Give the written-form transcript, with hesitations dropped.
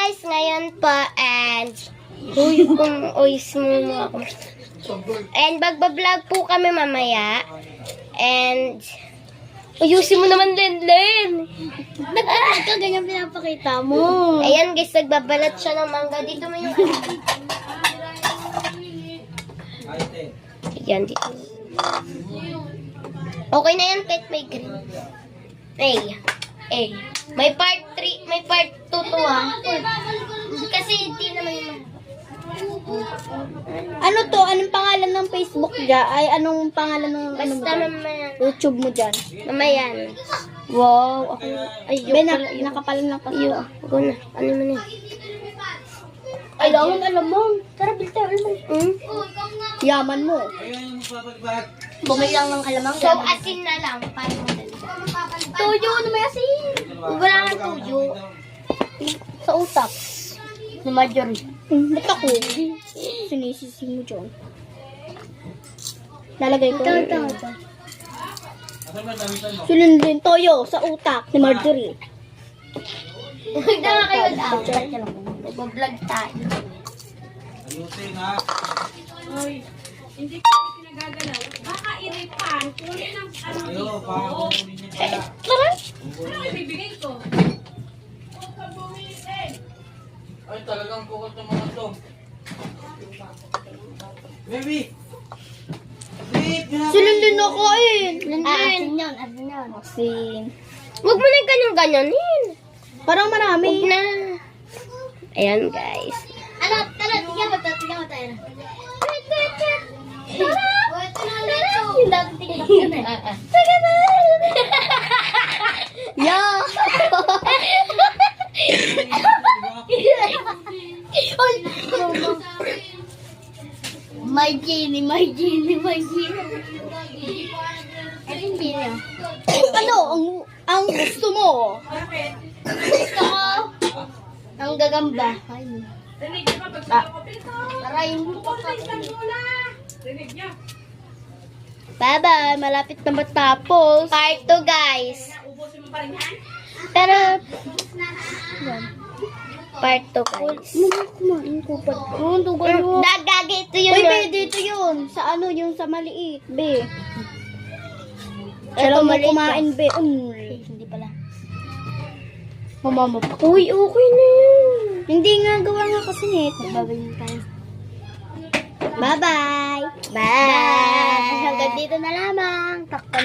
guys, ngayon po and and magbablog po kami mamaya. And ayusin mo naman, Lenlen. Bakit ka ganyan pinapakita mo? Ayan guys, nagbabalat siya ng mangga. Dito mo yung Ayan, dito. Okay na yan kahit may green. May part 3, may part 2 to Kasi hindi naman yung Ano to? Anong pangalan ng Facebook dyan? Ay, anong pangalan ng ano mo basta dyan? mamaya. YouTube mo dyan? Mamaya na. Wow, ako. Ay, Nakapalan lang kasi. Go na. Ano mo na? Alam mo. Tara, bilta, alam mo. Yaman mo. Bumili lang ng kalamang. So, asin na lang. Paano mo dali? Tuyo, ano may asin? Wala nang tuyo. Sa utak. Ni Marjorie. Ba't ako? Sinisisi mo dyan. Lalagay ko. Ito. Sulundin toyo sa utak ni Marjorie. Huwag na nga kayo daw. Nag-vlog tayo. Ayusin ha. Hindi ko pinagagalaw. Baka iripan. Kunin ng ano Ayo, baka kukunin niya kaya. ano bibigay ko. Ay, talagang kukot ng mga to. Baby! Wait, Sulundin ako eh. Asin yun. Asin. Huwag mo na yung ganyan-ganyanin. Parang marami. Huwag na. Ayan, guys. Tara, tignan mo tayo. Yung dati tingnan ko na. Yeah. My Genie. Ano ang gusto mo? Gusto ko ang gagamba. Rinig niyo ba? Pag ko pito. Aray mo pa Rinig niyo. Bye-bye. Malapit na matapos. Part 2, guys. Ubusin mo pa rin yan? Pero, part 2, guys. Kumain ko pa. Dagagi, ito yun. Uy, be, dito yun. Sa ano, yung sa maliit, be. Siya Ito, lang mo maliit kumain, be. Hindi pala. Mamama pa. Uy, okay na yun. Hindi nga, gawa nga kasi nito. Babalik tayo. Bye-bye. Bye! Hanggang dito na lamang. Takpan